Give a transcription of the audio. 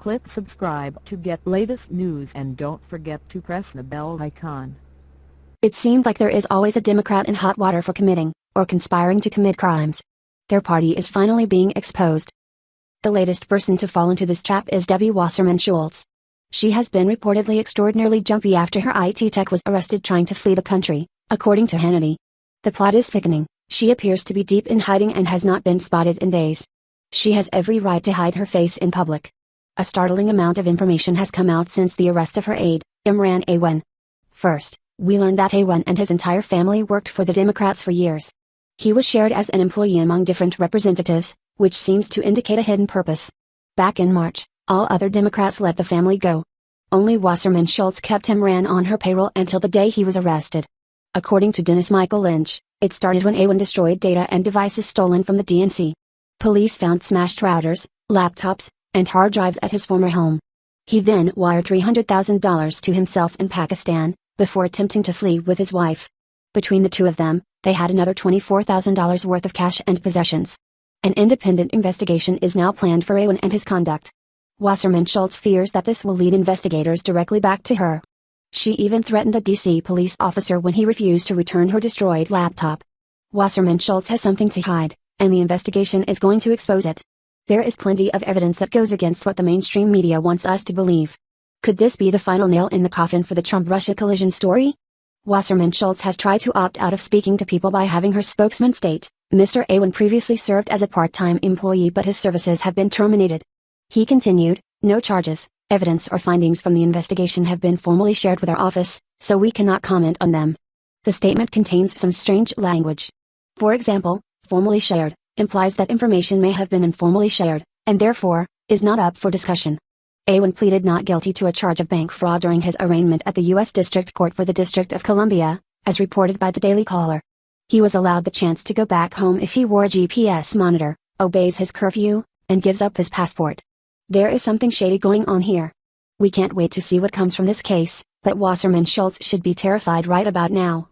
Click subscribe to get latest news and don't forget to press the bell icon. It seemed like there is always a Democrat in hot water for committing, or conspiring to commit crimes. Their party is finally being exposed. The latest person to fall into this trap is Debbie Wasserman Schultz. She has been reportedly extraordinarily jumpy after her IT tech was arrested trying to flee the country, according to Hannity. The plot is thickening. She appears to be deep in hiding and has not been spotted in days. She has every right to hide her face in public. A startling amount of information has come out since the arrest of her aide, Imran Awan. First, we learned that Awan and his entire family worked for the Democrats for years. He was shared as an employee among different representatives, which seems to indicate a hidden purpose. Back in March, all other Democrats let the family go. Only Wasserman Schultz kept Imran on her payroll until the day he was arrested. According to Dennis Michael Lynch, it started when Awan destroyed data and devices stolen from the DNC. Police found smashed routers, laptops, and hard drives at his former home. He then wired $300,000 to himself in Pakistan, before attempting to flee with his wife. Between the two of them, they had another $24,000 worth of cash and possessions. An independent investigation is now planned for Awan and his conduct. Wasserman Schultz fears that this will lead investigators directly back to her. She even threatened a DC police officer when he refused to return her destroyed laptop. Wasserman Schultz has something to hide, and the investigation is going to expose it. There is plenty of evidence that goes against what the mainstream media wants us to believe. Could this be the final nail in the coffin for the Trump-Russia collision story? Wasserman Schultz has tried to opt out of speaking to people by having her spokesman state, Mr. Awan previously served as a part-time employee but his services have been terminated. He continued, no charges, evidence or findings from the investigation have been formally shared with our office, so we cannot comment on them. The statement contains some strange language. For example, formally shared implies that information may have been informally shared, and therefore, is not up for discussion. Awan pleaded not guilty to a charge of bank fraud during his arraignment at the U.S. District Court for the District of Columbia, as reported by the Daily Caller. He was allowed the chance to go back home if he wore a GPS monitor, obeys his curfew, and gives up his passport. There is something shady going on here. We can't wait to see what comes from this case, but Wasserman Schultz should be terrified right about now.